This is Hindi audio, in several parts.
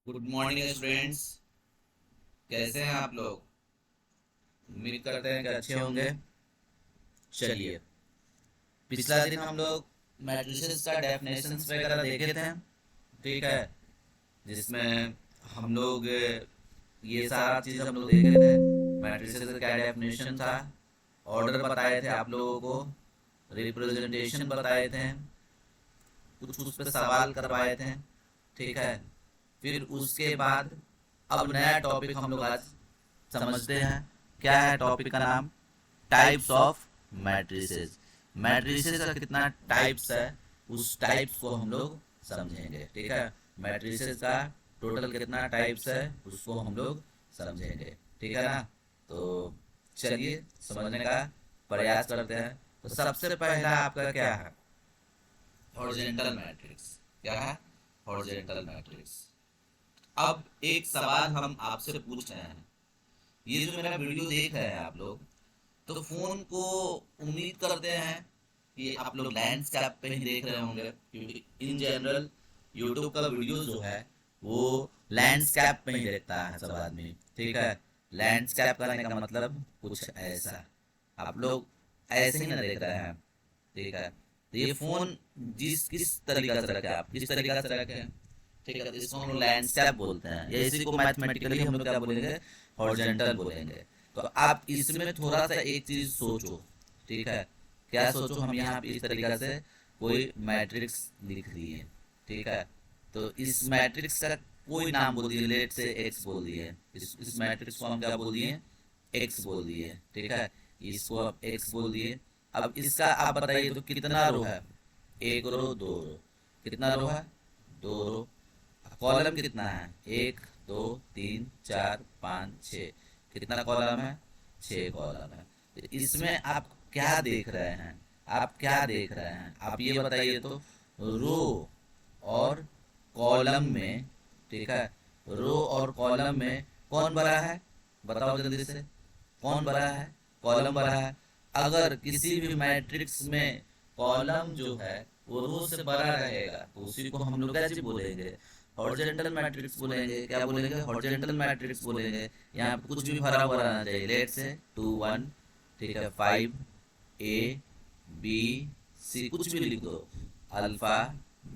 Good morning students. कैसे हैं आप लोग? उम्मीद करते हैं कि अच्छे होंगे। चलिए, पिछला दिन हम लोग मैट्रिसेस का डेफिनेशंस वगैरह देखे थे, ठीक है, जिसमें हम लोग ये सारा चीज़ हम लोग देखे थे। मैट्रिसेस का क्या डेफिनेशन था, ऑर्डर बताए थे आप लोगों को, रिप्रेजेंटेशन बताए थे, कुछ उस पर सवाल करवाए थे, ठीक है। फिर उसके बाद अब नया टॉपिक हम लोग आज समझते हैं। क्या है टॉपिक का नाम? Types of matrices. मैट्रिसेस का कितना टाइप्स है, उस टाइप्स को हम लोग समझेंगे, ठीक है। मैट्रिसेस का टोटल कितना टाइप्स है उसको हम लोग समझेंगे, ठीक है ना। तो चलिए समझने का प्रयास करते हैं। तो सबसे पहला आपका क्या है? Horizontal matrix. क्या है? Horizontal matrix. अब एक सवाल हम आपसे पूछ रहे हैं। ये जो मेरा वीडियो देख रहे हैं आप लोग, तो फोन को उम्मीद करते हैं कि आप लोग लैंडस्केप पे ही देख रहे होंगे, क्योंकि इन जनरल यूट्यूब का वीडियो जो है वो लैंडस्केप पे ही देखता है सब आदमी, ठीक है। लैंडस्केप करने का मतलब कुछ ऐसा, आप लोग ऐसे ही ना देख रहे हैं, ठीक है। तो ये फोन जिस किस तरीका से रखे, आप किस तरीका से रखे, ठीक है, तो इसको हम लोग लैंडस्केप बोलते हैं, या इसी को मैथमेटिकली हम लोग क्या बोलेंगे? हॉरिजॉन्टल बोलेंगे। तो आप इसमें थोड़ा सा एक चीज सोचो, ठीक है। क्या सोचो? हम यहाँ पे इस तरीका से कोई मैट्रिक्स लिख दिए, ठीक है। तो इस मैट्रिक्स का कोई नाम बोल दिए, लेट से एक्स बोल दिए। इस मैट्रिक्स को हम क्या बोल दिए? एक्स बोल दिए, ठीक है। इसको आप एक्स बोल दिए। अब इसका आप बताइए तो कितना रो है? एक रो, दो रो। कितना रो है? दो रो। कॉलम कितना है? एक, दो, तीन, चार, पाँच, छ। कितना कॉलम है? छः कॉलम है। तो इसमें आप क्या देख रहे हैं? आप क्या देख रहे हैं आप ये बताइए तो। रो और कॉलम में, ठीक है, रो और कॉलम में कौन बड़ा है? बताओ जल्दी से। कौन बड़ा है? कॉलम बड़ा है। अगर किसी भी मैट्रिक्स में कॉलम जो है वो रो से बड़ा रहेगा तो उसी को हम लोग क्या चीज बोलेंगे? हॉरिजॉन्टल मैट्रिक्स बोलेंगे। क्या बोलेंगे? हॉरिजॉन्टल मैट्रिक्स बोलेंगे। यहाँ पे कुछ भी भरा हुआ रहना चाहिए। लेट से 2 1, ठीक है, 5 A B C, कुछ भी लिख दो। अल्फा,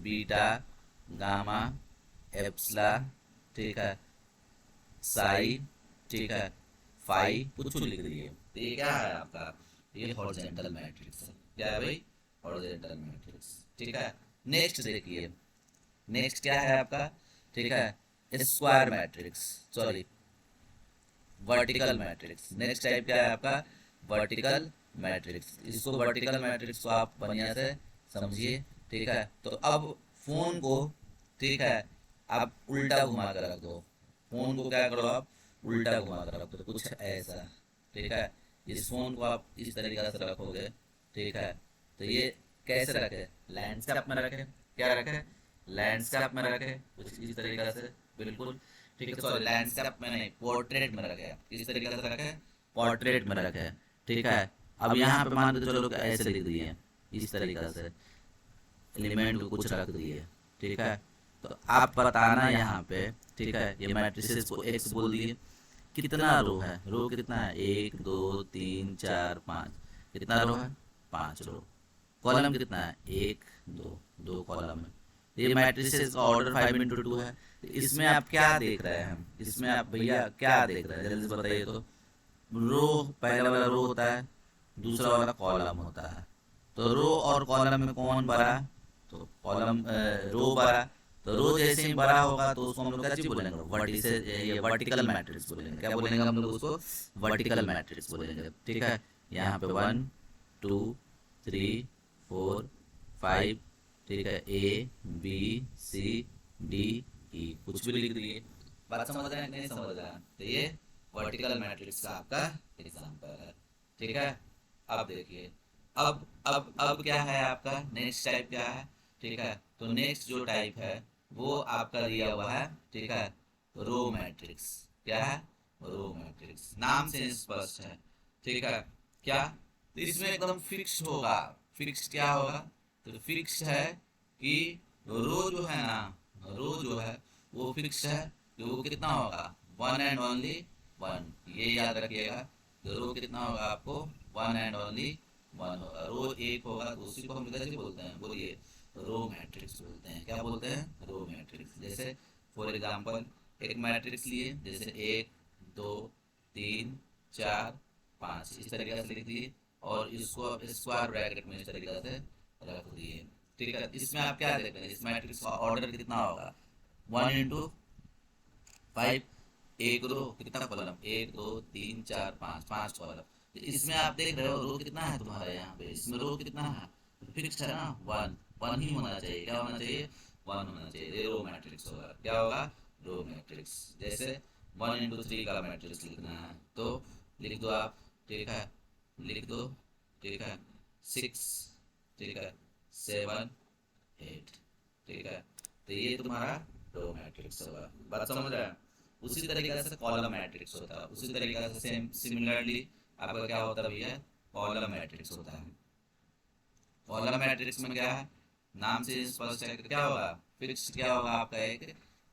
बीटा, गामा, एप्सला, ठीक है, साई, ठीक है, फाई, कुछ लिख दिए। तो ये क्या है आपका? ये हॉरिजॉन्टल मैट्रिक्स है। क्या है भाई? हॉरिजॉन्टल मैट्रिक्स, ठीक है। नेक्स्ट देखिए, नेक्स्ट क्या है आपका? ठीक है, square matrix, sorry, vertical matrix. Next type क्या है आपका? Vertical matrix. इसको वर्टिकल मैट्रिक्स को आप बढ़िया से समझिए, ठीक है। तो अब फोन को, ठीक है, आप उल्टा घुमा कर रख दो। फोन को क्या करो आप? उल्टा घुमा कर रख दो, कुछ ऐसा, ठीक है। इस फोन को आप इस तरीके से रखोगे, ठीक है। तो ये कैसे रखे? लैंडस्केप में रखे। क्या रखे? लैंडस्केप में रखे, कुछ इस तरीके से, बिल्कुल, ठीक है। सॉरी, लैंडस्केप में नहीं, पोर्ट्रेट में रखे। किस तरीके से रखे? पोर्ट्रेट में रखे, ठीक है। अब यहाँ पे मान के चलो कि ऐसे लिख दिए, इस तरीके से एलिमेंट को कुछ रख दिए, ठीक है। तो आप बताना यहाँ पे, ठीक है, ये मैट्रिसेस को एक्स बोल दिए। कितना रो है? रो कितना है? एक, दो, तीन, चार, पाँच। कितना रो है? 5 रो। कॉलम कितना है? एक, दो, दो कॉलम है। ये मैट्रिसेस का ऑर्डर 5 into 2 है। तो इसमें आप क्या देख रहे हैं? इसमें आप भैया क्या देख रहे हैं, जल्दी से बताइए तो। रो, पहला वाला रो होता है, दूसरा वाला कॉलम होता है। तो रो और कॉलम में कौन बड़ा? तो कॉलम, रो बड़ा। तो रो जैसे ही बड़ा होगा तो उसको हम लोग क्या चीज बोलेंगे? वर्टिसेस, ये वर्टिकल मैट्रिक्स बोलेंगे। क्या बोलेंगे हम लोग उसको? वर्टिकल मैट्रिक्स बोलेंगे, ठीक है। यहाँ पे 1 2 3 4 5, ठीक है, A B C D E, कुछ भी लिख दिए। बात समझ रहे हैं कि नहीं समझ रहे हैं? तो ये वर्टिकल मैट्रिक्स का आपका एग्जांपल है, ठीक है। अब देखिए, अब क्या है आपका? नेक्स्ट टाइप क्या है? ठीक है, तो नेक्स्ट जो टाइप है वो आपका दिया हुआ है, ठीक है, रो मैट्रिक्स। क्या है? रो मैट्रिक्स, नाम से स्पष्ट है, ठीक है। क्या? तो इसमें एकदम फिक्स होगा। फिक्स क्या होगा? तो फिक्स है कि रो जो है ना, रो जो है वो फिक्स है कि वो कितना होगा, वन एंड ओनली वन, ये याद रखिएगा। तो रो कितना होगा आपको, वन एंड ओनली वन होगा। रो एक होगा तो उसी को हम कैसे बोलते हैं, बोलिए, रो मैट्रिक्स बोलते हैं। क्या बोलते हैं, रो मैट्रिक्स। जैसे फॉर एग्जांपल एक मैट्रिक्स लिए, जैसे एक, दो, तीन, चार, पाँच, इस तरीके से लिख दिए और इसको स्क्वायर ब्रैकेट में इस तरीके से रख दिए। ठीक है, इसमें आप क्या देख रहे हैं, इस मैट्रिक्स का ऑर्डर कितना होगा, वन इंटू फाइव, एक रो कितना कॉलम, एक दो तीन चार पाँच, पांच कॉलम। तो इसमें आप देख रहे हो रो कितना है तुम्हारा, यहाँ पे इसमें रो कितना है, फिक्स है ना, वन, वन ही होना चाहिए। क्या होना चाहिए, वन होना चाहिए। ये रो मैट्रिक्स होगा। क्या होगा, रो मैट्रिक्स। जैसे वन इंटू थ्री का मैट्रिक्स लिखना है तो लिख दो आप, ठीक है, लिख दो, ठीक है, सिक्स, ठीक है, सेवन, एट, ठीक है। तो ये तुम्हारा रो मैट्रिक्स होगा। बात समझ रहे हैं। उसी तरीके से कॉलम मैट्रिक्स होता है, उसी तरीके से सेम सिमिलरली आपका क्या होता है भैया, कॉलम मैट्रिक्स होता है। कॉलम मैट्रिक्स में क्या है, नाम से स्पष्ट है कि क्या होगा, फिक्स क्या होगा आपका,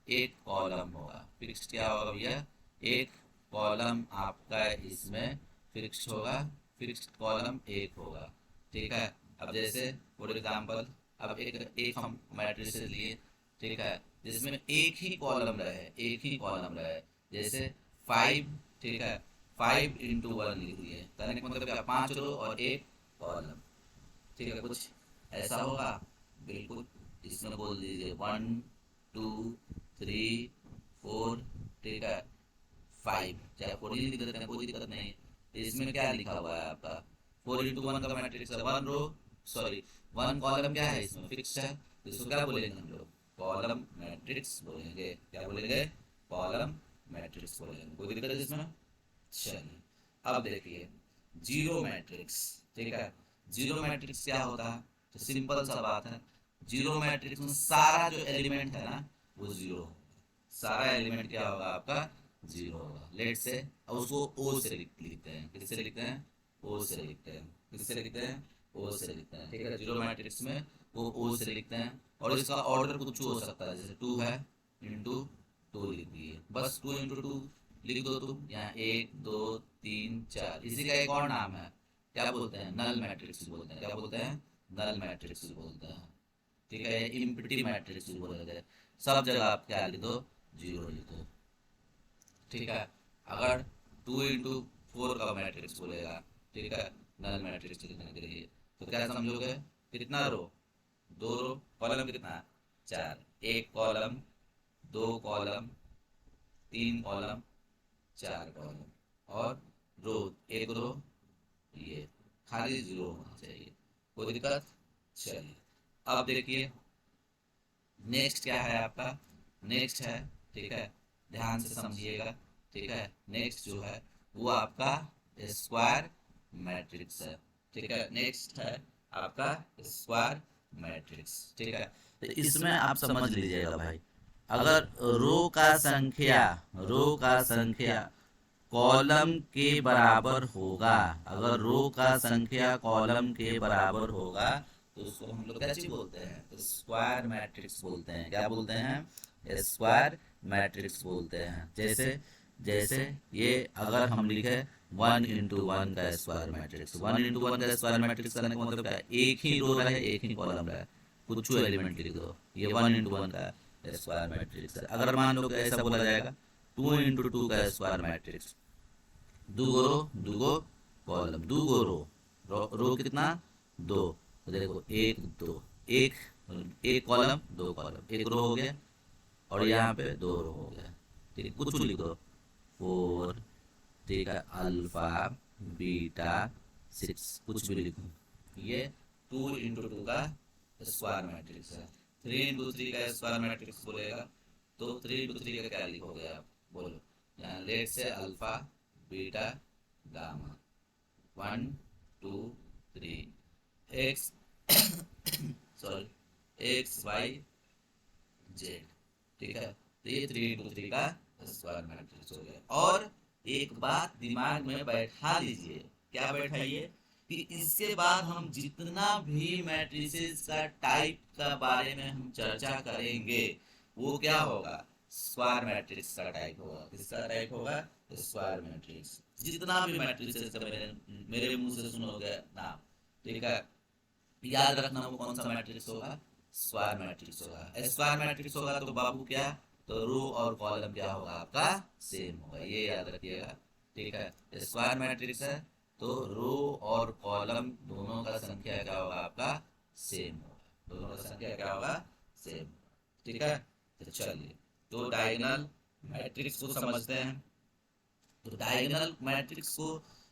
एक कॉलम होगा। फिक्स क्या होगा भैया, एक कॉलम आपका इसमें फिक्स होगा, फिक्स कॉलम एक होगा। ठीक है। अब जैसे फॉर एग्जांपल अब एक हम मैट्रिक्स लिए, ठीक है, जिसमें एक ही कॉलम रहे, एक ही कॉलम रहे, जैसे फाइव, ठीक है, फाइव इंटू वन लिख दिए, कहने का मतलब क्या, पांच रो और एक कॉलम। ठीक है, कुछ ऐसा होगा, बिल्कुल इसमें बोल दीजिए वन, टू, थ्री, फोर, ठीक है, फाइव, चाहे फोर ही लिख देते हैं, कोई दिक्कत नहीं। इसमें क्या लिखा हुआ है आपका, फोर इंटू वन का मैट्रिक्स है, one row, sorry one column क्या है इसमें, फिक्स है, तो इसको क्या बोलेंगे हम लोग, कॉलम मैट्रिक्स बोलेंगे। क्या बोलेंगे, कॉलम मैट्रिक्स बोलेंगे। कोई दिक्कत है इसमें। चलिए अब देखिए जीरो मैट्रिक्स। ठीक है, जीरो मैट्रिक्स क्या होता है, तो सिंपल सा बात है, जीरो मैट्रिक्स में सारा जो एलिमेंट है ना वो जीरो होगा। सारा एलिमेंट क्या होगा आपका, जीरो होगा। लेट से अब उसको ओ से लिखते हैं, किससे लिखते हैं, ओ से लिखते हैं, किससे लिखते हैं, ओ से लिखते हैं। ठीक है, जीरो मैट्रिक्स में वो ओ से लिखते हैं और इसका ऑर्डर कुछ हो सकता है, जैसे टू है इंटू टू लिख दिए, बस टू इंटू टू लिख दो तुम। यहाँ एक दो तीन चार, इसी का एक और नाम है, क्या बोलते हैं, नल मैट्रिक्स बोलते हैं। क्या बोलते हैं, नल मैट्रिक्स बोलते हैं। ठीक है, इम्प्टी मैट्रिक्स बोलते हैं। सब जगह आप क्या लिख दो, जीरो लिख दो। ठीक है, अगर टू इंटू फोर का मैट्रिक्स बोलेगा, ठीक है, नल मैट्रिक्स लिखने के लिए, तो क्या समझोगे, कितना रो, दो रो, कॉलम कितना, चार, एक कॉलम, दो कॉलम, तीन कॉलम, चार कॉलम, और रो, एक रो, ये खाली जीरो होना चाहिए। कोई दिक्कत। चलिए अब देखिए नेक्स्ट क्या है आपका, नेक्स्ट है, ठीक है, ध्यान से समझिएगा। ठीक है, नेक्स्ट जो है वो आपका स्क्वायर मैट्रिक्स है। ठीक है, नेक्स्ट है आपका स्क्वायर मैट्रिक्स। ठीक है, तो इसमें आप समझ लीजिएगा भाई, अगर रो का संख्या, रो का संख्या कॉलम के बराबर होगा, अगर रो का संख्या कॉलम के बराबर होगा तो उसको हम लोग क्या चीज बोलते हैं, स्क्वायर मैट्रिक्स बोलते हैं। क्या बोलते हैं, स्क्वायर मैट्रिक्स बोलते हैं। जैसे जैसे ये अगर हम लिखे वन इंटू वन का square matrix, one into one का स्क्वायर मैट्रिक्स करने का मतलब क्या है, एक ही रो रहे एक ही कॉलम रहे, कुछ एलिमेंट लिख दो, ये वन इंटू वन का स्क्वायर मैट्रिक्स है। अगर मान लो कि ऐसा बोला जाएगा टू इंटू टू का स्क्वायर मैट्रिक्स, दूगो रो दूगो कॉलम, दूगो रो, रो कितना, दो, तो देखो एक दो, एक, एक कॉलम दो कॉलम, एक रो हो गया और यहाँ पे दो रो हो गया। ठीक है, कुछ लिखो, फोर, ठीक है, अल्फा, बीटा, सिक्स, कुछ भी लिखो। ये टू इंटू टू का स्क्वायर मैट्रिक्स है। थ्री इंटू थ्री का स्क्वायर मैट्रिक्स बोलेगा तो थ्री इंटू थ्री का क्या लिखोगे आप, बोलो। यहाँ लेट से alpha, beta, gamma, one, two, three, X, sorry, X Y Z. ठीक है, तो ये थ्री इंटू थ्री का स्क्वायर मैट्रिक्स हो गया। और एक बात दिमाग में बैठा लीजिए, क्या बैठाइए, कि इसके बाद हम जितना भी मैट्रिसेस का टाइप का बारे में हम चर्चा करेंगे वो क्या होगा, स्क्वायर मैट्रिक्स का टाइप होगा। किसका टाइप होगा? Square matrix. जितना भी मैट्रिक्स का मेरे मुंह से सुनोगे नाम, ठीक है, याद रखना वो कौन सा मैट्रिक्स होगा? स्क्वायर मैट्रिक्स होगा। स्क्वायर मैट्रिक्स होगा तो बाबू क्या, तो रो और कॉलम क्या होगा आपका? सेम होगा, ये याद रखिएगा, ठीक है। स्क्वायर मैट्रिक्स है तो रो और कॉलम दोनों का संख्या क्या होगा आपका? सेम होगा, दोनों का संख्या क्या होगा? सेम, ठीक है। तो चलिए, तो डायगोनल मैट्रिक्स को समझते हैं। तो डायगोनल मैट्रिक्स को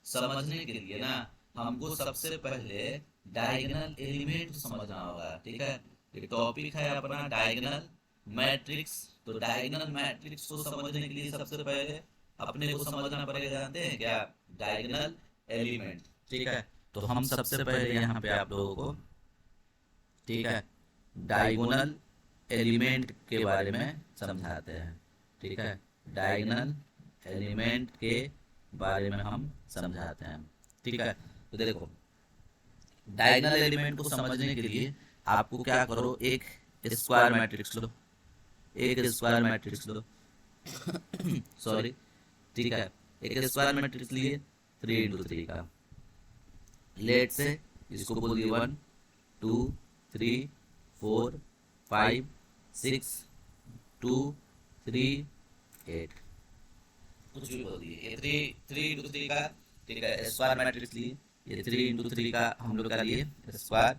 समझने के लिए ना हमको सबसे पहले डायगोनल एलिमेंट समझना होगा, ठीक है। ये टॉपिक है अपना डायगोनल मैट्रिक्स। तो डायगोनल मैट्रिक्स को समझने के लिए सबसे पहले अपने को समझना पड़ेगा, जानते हैं क्या? डायगोनल एलिमेंट, ठीक है। तो हम सबसे पहले यहाँ पे आप लोगों को, ठीक है, डायगोनल एलिमेंट के बारे में समझाते हैं, ठीक है। डायगोनल एलिमेंट के बारे में हम समझाते हैं, ठीक है। तो देखो, डायगोनल एलिमेंट को समझने के लिए आपको क्या करो, एक स्क्वायर मैट्रिक्स लो, एक स्क्वायर मैट्रिक्स लो सॉरी, ठीक है। एक स्क्वायर मैट्रिक्स लिए 3 × 3 का, लेट से इसको बोल दिए 1 2 3 4 5 6 2 3 8, कुछ भी बोल दिए। ये 3 × 3 का, ठीक है, स्क्वायर मैट्रिक्स लिए। ये 3 × 3 का हम लोग का लिए स्क्वायर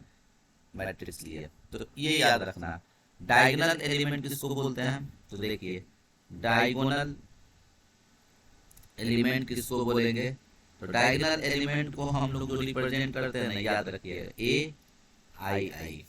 मैट्रिक्स लिए। तो ये याद रखना, डायगोनल एलिमेंट किसको बोलते हैं? तो देखिए, डायगोनल एलिमेंट किसको बोलेंगे? तो डायगोनल एलिमेंट को हम लोग जो रिप्रेजेंट करते हैं ना, याद रखिएगा, ए आई आई।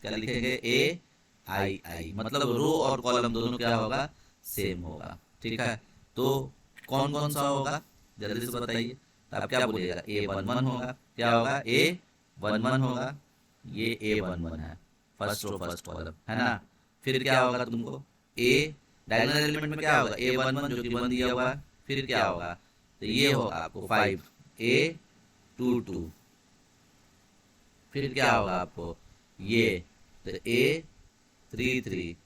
क्या लिखेंगे? ए आई आई, मतलब रो और कॉलम दोनों क्या होगा? सेम होगा, ठीक है। तो कौन कौन सा होगा, जल्दी से बताइए। तो आप क्या बोलिएगा? A11 होगा। क्या होगा? A11 होगा, ये A11 है, फर्स्ट रो फर्स्ट कॉलम है ना। फिर क्या होगा तुमको? ए डायगोनल एलिमेंट में क्या होगा? A11 जो कि 1 दिया हुआ है। फिर क्या होगा? तो ये होगा आपको 5, A22। फिर क्या होगा आपको? ये तो A33,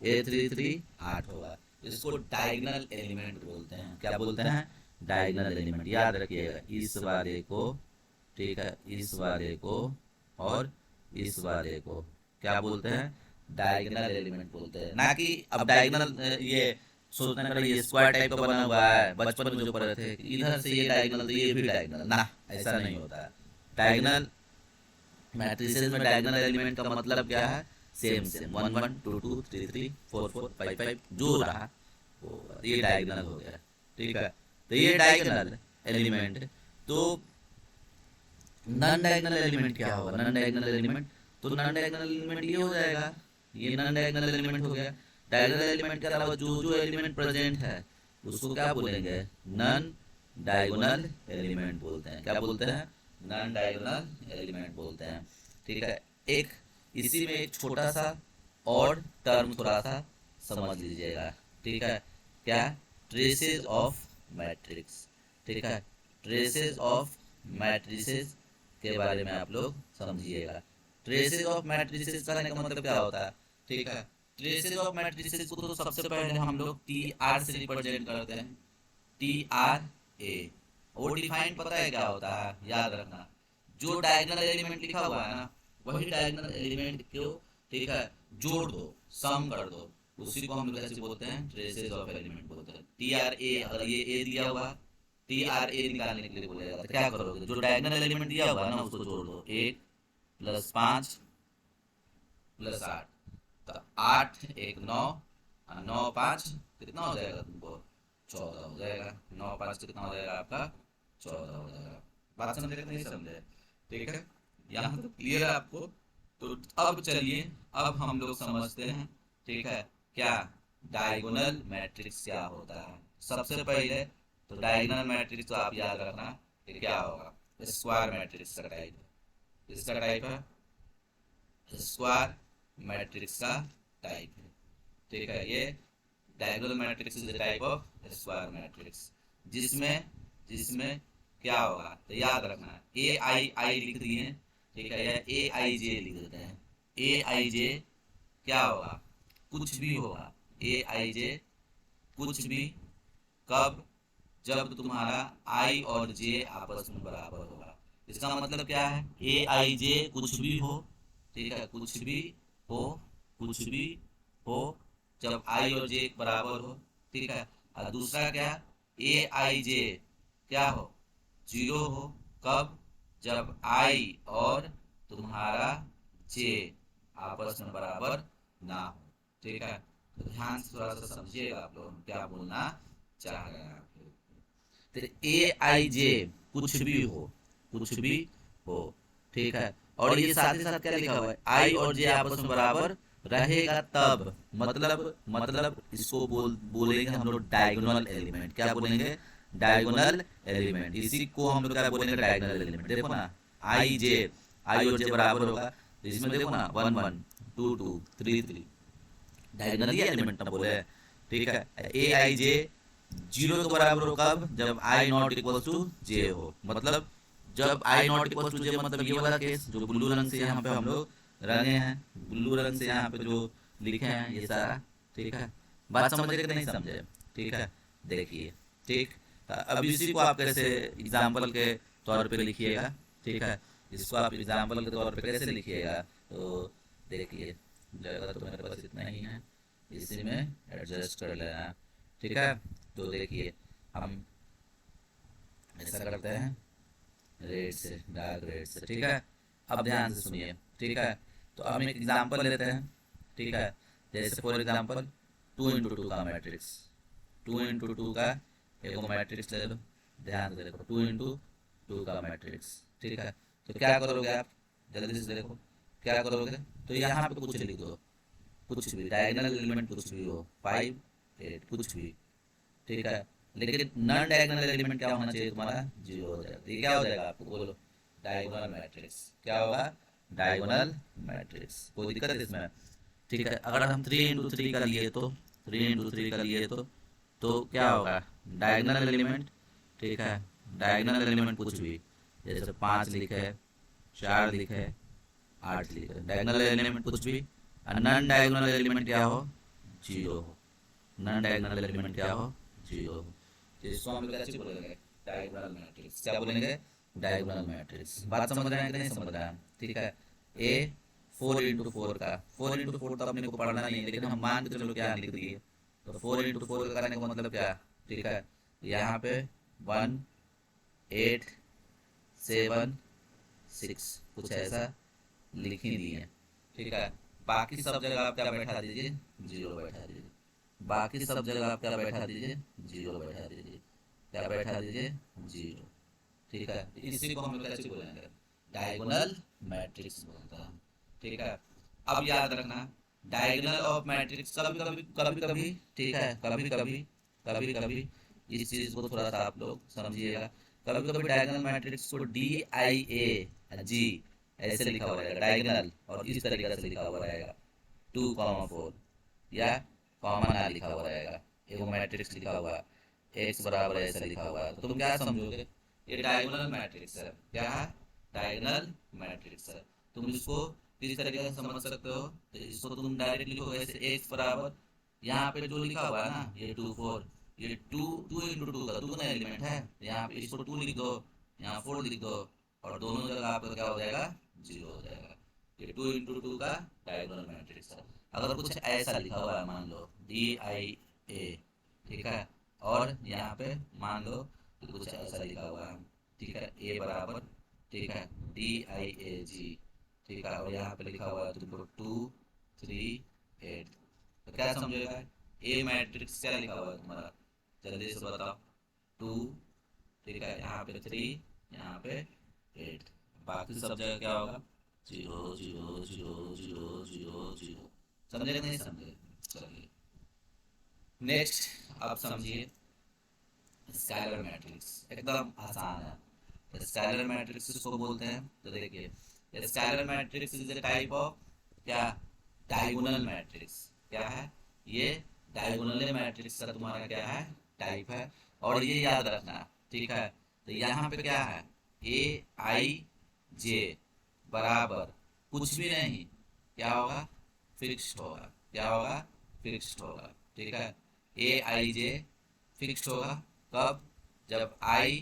A33 8 होगा। इसको डायगोनल एलिमेंट बोलते हैं। क्या बोलते हैं? Diagonal element. याद रखिएगा, इस वाले को, ठीक है, इस वाले को और इस वाले को क्या बोलते हैं? डायगोनल एलिमेंट बोलते हैं। ना कि अब डायगोनल ये सोचना कर ये स्क्वायर टाइप का बना हुआ है, बचपन में जो पढ़े थे इधर से ये डायगोनल तो ये भी डायगोनल, ना, ऐसा नहीं होता है। डायगोनल मैट्रिसेस में डायगोनल एलिमेंट का मतलब क्या है? सेम सेम, 1 1 2 2 3 3 4 4 5 5 जो रहा वो, ये डायगोनल हो गया, ठीक है। तो ये डायगोनल एलिमेंट। तो नॉन डायगोनल एलिमेंट क्या होगा? नॉन डायगोनल एलिमेंट, तो नॉन डायगोनल एलिमेंट ये हो जाएगा, ये नॉन डायगोनल एलिमेंट हो गया। डायगोनल एलिमेंट के अलावा जो जो एलिमेंट प्रेजेंट है उसको क्या बोलेंगे? नॉन डायगोनल एलिमेंट बोलते हैं। क्या बोलते हैं? नॉन डायगोनल एलिमेंट बोलते हैं, ठीक है। एक इसी में एक छोटा सा और टर्म थोड़ा सा समझ लीजिएगा, ठीक है। क्या? ट्रेसेस ऑफ मैट्रिक्स, ठीक है। ट्रेसेस ऑफ मैट्रिसेस के बारे में आप लोग समझिएगा। ट्रेसेस ऑफ मैट्रिसेस का मतलब क्या होता है, ठीक है। ट्रेसेस ऑफ मैट्रिसेस को तो सबसे पहले हम लोग टी आर से रिप्रेजेंट करते हैं, TRA। वो डिफाइन पता है क्या होता है? याद रखना, जो डायगोनल एलिमेंट लिखा हुआ है ना, वही डायगोनल एलिमेंट को, ठीक है, जोड़ दो, सम कर दो, उसी को हम लोग ऐसे बोलते हैं ट्रेसेस ऑफ एलिमेंट बोलते हैं। TRA, अगर ये ए दिया हुआ, TRA निकालने के लिए बोलेगा तो क्या करोगे? जो डायगोनल एलिमेंट दिया हुआ है ना उसको जोड़ दो, 8 + 5 + 8, तो 8 1 9 और 9 5 कितना हो जाएगा तुमको? 14 हो जाएगा। 9 5 कितना हो जाएगा आपका? 14 हो जाएगा। बात समझे कि नहीं समझे? ठीक है, यहाँ तो क्लियर है आपको। तो अब चलिए, अब हम लोग समझते हैं, ठीक है, क्या डायगोनल मैट्रिक्स क्या होता है। सबसे पहले तो डायगोनल मैट्रिक्स तो आप याद रखना कि क्या होगा? स्क्वायर मैट्रिक्स का टाइप है। इसका टाइप है स्क्वायर मैट्रिक्स का टाइप है, ठीक है। ये diagonal matrix is the type of square matrix, जिसमें जिसमें क्या होगा? तो याद रखना, ए आई आई लिख दिए, ठीक है, या ए आई जे लिख देते हैं। ए आई जे क्या होगा? कुछ भी होगा, ए आई जे कुछ भी, कब, जब तुम्हारा आई और जे आपस में बराबर होगा। इसका मतलब क्या है, ए आई जे कुछ भी हो, ठीक है, कुछ भी हो, कुछ भी हो जब आई और जे बराबर हो, ठीक है। और दूसरा क्या, ए आई जे क्या हो, जीरो हो, कब, जब आई और तुम्हारा जे आपस में बराबर ना हो, ठीक है। तो ध्यान से थोड़ा सा समझिएगा आप लोग क्या बोलना चाह रहे हैं आप लोग। फिर ए आई जे कुछ भी हो, कुछ भी हो, ठीक है। और ये साथ ही साथ क्या लिखा हुआ है, आई और जे आपस में बराबर रहेगा तब, मतलब इसको बोलेंगे हम लोग डायगोनल एलिमेंट। क्या बोलेंगे, डायगोनल एलिमेंट। इसी को हम लोग क्या बोलेंगे, डायगोनल एलिमेंट। देखो ना, आई जे, आई और जे बराबर होगा, तो इसमें देखो ना, 1 1 2 2 3 3, डायगोनली एलिमेंट ना बोले, ठीक है। ए आई जे जीरो के बराबर हो कब, जब आई नॉट इक्वल टू जे हो, मतलब जब आई नॉट इक्वल टू जे, मतलब ये वाला केस जो ब्लू रंग से यहाँ पे हम लोग रंगे हैं, ब्लू रंग से यहाँ पे जो लिखे हैं ये सारा, ठीक है। बात समझे कि नहीं समझे, ठीक है। देखिए, ठीक, अब इसी को आप कैसे एग्जाम्पल के तौर पे लिखिएगा, ठीक है। इसको आप एग्जाम्पल के तौर पे कैसे लिखिएगा, तो देखिए, जगह तो मेरे पास इतना ही है, इसी में एडजस्ट कर लेना, ठीक है। तो देखिए, हम ऐसा करते हैं, रेड से, डार्क रेड से, ठीक है। अब ध्यान से सुनिए, ठीक है। तो हम एक एग्जांपल लेते हैं, ठीक है। जैसे फॉर एग्जांपल 2 × 2 का मैट्रिक्स, 2 × 2 का एक मैट्रिक्स ले लो, ध्यान से देखो, 2 × 2 का मैट्रिक्स, ठीक है। तो क्या करोगे आप, जल्दी से देखो क्या करोगे। तो यहाँ पे कुछ लिख दो, कुछ भी डायगोनल एलिमेंट कुछ भी हो, 5 8 कुछ भी, ठीक है। लेकिन नॉन डायगोनल एलिमेंट क्या होना चाहिए तुम्हारा, जीरो हो जाएगा। ये क्या हो जाएगा आपको बोलो, डायगोनल मैट्रिक्स। क्या होगा, डायगोनल मैट्रिक्स। कोई दिक्कत है इसमें, ठीक है। अगर हम 3 × 3 का लिए तो, 3 × 3 का लिए तो क्या होगा, डायगोनल एलिमेंट, ठीक है। डायगोनल एलिमेंट कुछ भी, जैसे 5 लिखे, 4 लिखे, 8 लिखे, डायगोनल एलिमेंट कुछ भी। और नॉन डायगोनल एलिमेंट क्या हो, जीरो हो, नॉन डायगोनल एलिमेंट क्या हो, जीरो हो। तो इसको हम लोग कैसे बोलेंगे, डायगोनल मैट्रिक्स। क्या बोलेंगे, डायगोनल मैट्रिक्स। बात समझ रहे हैं कि नहीं समझ रहे हैं, ठीक है। ए 4 × 4 का, 4 × 4 तो अपने को पढ़ना नहीं है, लेकिन हम मान के चलो क्या लिख दिए, तो 4 × 4 का करने का मतलब क्या, ठीक है। यहाँ पे 1 8 7 6 कुछ ऐसा लिख ही दिए, ठीक है। बाकी सब जगह आप क्या बैठा दीजिए, जीरो बैठा दीजिए। बाकी सब जगह आप क्या बैठा दीजिए, जीरो बैठा दीजिए। क्या बैठा दीजिए, जीरो, ठीक है। इसी को हम लोग कैसे बोलेंगे, डायगोनल मैट्रिक्स बोलते हैं, ठीक है। अब याद रखना, डायगोनल ऑफ मैट्रिक्स कभी कभी, कभी कभी, ठीक है, कभी कभी, कभी कभी इस चीज को थोड़ा सा आप लोग समझिएगा। कभी कभी डायगोनल मैट्रिक्स को DIA G ऐसे लिखा हुआ रहेगा, डायगोनल, और इस तरीके से लिखा हुआ रहेगा 2, 4, या कॉमा ना लिखा हुआ रहेगा, एगो मैट्रिक्स लिखा हुआ एक्स बराबर ऐसा लिखा हुआ है, तो तुम क्या समझोगे, ये डायगोनल मैट्रिक्स है। क्या है, डायगोनल मैट्रिक्स है। तुम इसको किस तरीके से समझ सकते हो, तो इसको तुम डायरेक्ट लिखो ऐसे, एक्स बराबर, यहाँ पे जो लिखा हुआ है ना, ये 2 4, ये 2 × 2 का दुगना एलिमेंट है, यहाँ पे इसको 2 लिख दो, यहाँ 4 लिख दो, और दोनों जगह आपका क्या हो जाएगा, जीरो हो जाएगा। ये 2 × 2 का डायगोनल मैट्रिक्स है। अगर कुछ ऐसा लिखा हुआ है, मान लो DIA, ठीक है, और यहाँ पे मान लो कि कुछ ऐसा लिखा हुआ है, ठीक है, ए बराबर, ठीक है, DIAG, ठीक है, और यहाँ पे लिखा हुआ है तुमको 2 3 8, तो क्या समझेगा, ए मैट्रिक्स क्या लिखा हुआ है तुम्हारा, जल्दी से बताओ, 2, ठीक है, यहाँ पे 3, यहाँ पे 8, बाकी सब जगह क्या होगा, zero zero zero zero zero zero. समझे कि नहीं समझे, चलिए नेक्स्ट, आप समझिए स्केलर मैट्रिक्स, एकदम आसान है। स्केलर मैट्रिक्स इसको बोलते हैं, तो देखिए, scalar matrix is a type of क्या, डायगोनल मैट्रिक्स। क्या है ये, डायगोनल मैट्रिक्स का तुम्हारा क्या है, टाइप है। और ये याद रखना, ठीक है। तो यहाँ पे क्या है, AIJ बराबर कुछ भी नहीं, क्या होगा, फिक्स्ड होगा। क्या होगा, फिक्स्ड होगा, ठीक है। ए आई जे फिक्स्ड होगा कब, जब आई,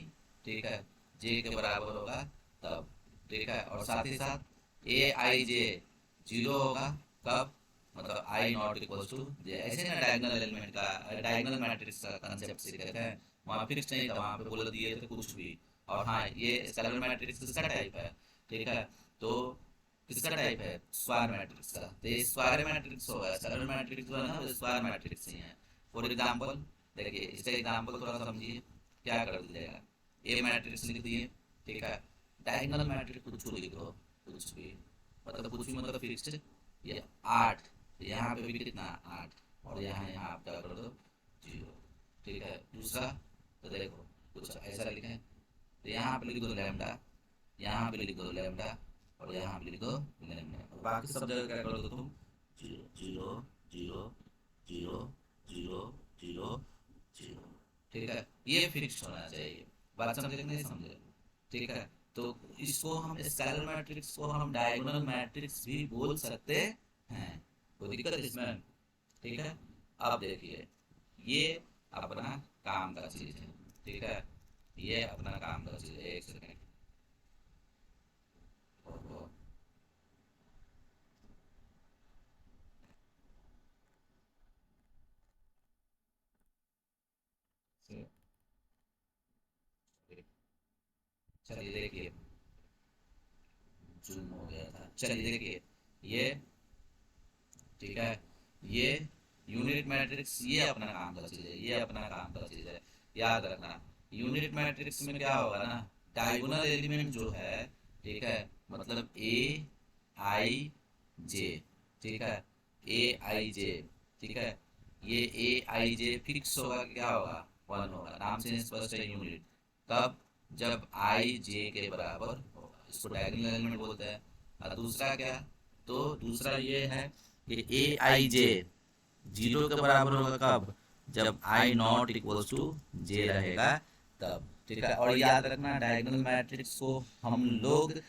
ठीक है, जे के बराबर होगा तब, ठीक है। और साथ ही साथ ए आई जे जीरो होगा कब, मतलब आई नॉट इक्वल टू जे। ऐसे ना डायगोनल एलिमेंट का, डायगोनल मैट्रिक्स का कंसेप्ट सीखे थे, वहाँ फिक्स नहीं था, वहाँ पे बोल दिए थे कुछ भी। और हाँ, ये स्केलर मैट्रिक्स किसका टाइप है, ठीक है, तो किसका टाइप है, स्क्वायर मैट्रिक्स का। तो ये स्क्वायर मैट्रिक्स होगा, स्केलर मैट्रिक्स जो है ना वो स्क्वायर मैट्रिक्स ही है। फॉर एग्जाम्पल देखिए, इसका एग्जाम्पल थोड़ा समझिए, क्या कर दीजिएगा, ए मैट्रिक्स लिख दिए, ठीक है, डायगोनल मैट्रिक्स कुछ लिख दो, कुछ भी, मतलब कुछ भी मतलब फिक्स्ड, ये 8, तो यहाँ पे भी कितना 8, और यहाँ आप क्या कर दो 0, ठीक है। दूसरा तो देखो कुछ ऐसा लिखें, तो यहाँ पे लिख दो लैम्डा, यहाँ पे लिख दो लैम्डा, और यहाँ पे लिख दो लैम्डा, और बाकी सब जगह क्या कर दो तुम 0 0 0 0 0 0 0, ठीक है। ये फिक्स होना चाहिए, बात समझे कि नहीं समझे, ठीक है। तो इसको हम स्केलर मैट्रिक्स को हम डायगोनल मैट्रिक्स भी बोल सकते हैं, कोई दिक्कत इसमें, ठीक है। अब देखिए, ये अपना काम का चीज है, ठीक है, ये अपना काम का चीज है। एक सेकेंड, चलिए देखिए, जूम हो गया था, चलिए देखिए, ये, ठीक है, ये यूनिट मैट्रिक्स, ये अपना काम का चीज है, ये अपना काम का चीज है, याद रखना। यूनिट मैट्रिक्स में क्या होगा ना, डायगोनल एलिमेंट जो है, ठीक है, मतलब ए आई जे, ठीक है, ए आई जे, ठीक है, ये ए आई जे फिक्स होगा, क्या होगा 1 होगा, नाम से स्पष्ट है यूनिट, कब, जब आई जे के बराबर होगा, इसको डायगोनल एलिमेंट बोलते हैं। और दूसरा क्या, तो दूसरा ये है कि ए आई जे जीरो के बराबर होगा कब, जब आई नॉट इक्वल्स टू जे रहेगा तब, ठीक है। और याद रखना, डायगोनल मैट्रिक्स को हम लोग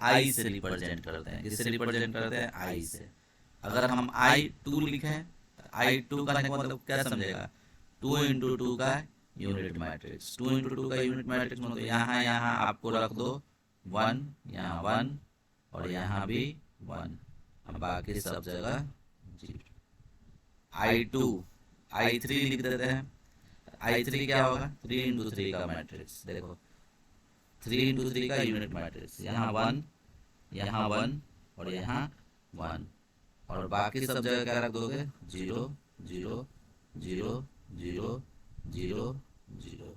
आई से रिप्रेजेंट करते हैं, किससे रिप्रेजेंट करते हैं, आई से। अगर हम आई टू लिखें, आई टू का मतलब क्या समझेगा, 2 × 2 का यूनिट मैट्रिक्स, 2 × 2 का यूनिट मैट्रिक्स, मतलब यहाँ यहाँ आपको रख दो 1, यहाँ 1, और यहाँ भी 1, अब बाकी सब जगह 0। I2 I3 लिख देते हैं, I3 क्या होगा, 3 × 3 का मैट्रिक्स, देखो 3 × 3 का यूनिट मैट्रिक्स, यहाँ 1, यहाँ 1, और यहाँ 1, और बाकी सब जगह क्या रख दोगे 0 0 0 0 0 0,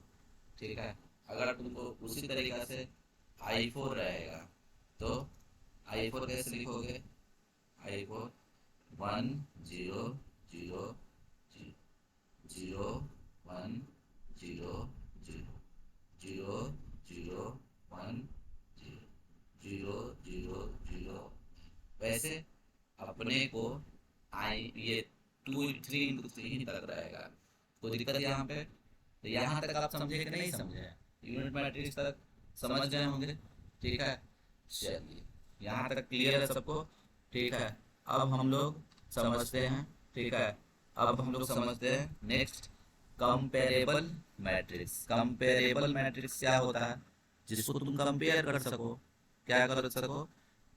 ठीक है। अगर तुमको उसी तरीका से I4 रहेगा, तो I4 कैसे लिखोगे, I4 1 0 0 0 1 0 0 0 0 1 0 0 0, वैसे अपने को आई ये 2 3 × 3 ही तक रहेगा, कोई दिक्कत यहाँ पे। तो यहाँ तक आप समझे कि नहीं समझे, यूनिट मैट्रिक्स तक समझ गए होंगे, ठीक है। चलिए, यहाँ तक क्लियर है सबको, ठीक है। अब हम लोग समझते हैं, ठीक है, अब हम लोग समझते हैं next, comparable matrix. Comparable matrix क्या होता है, जिसको तुम कंपेयर कर सको, क्या कर सको,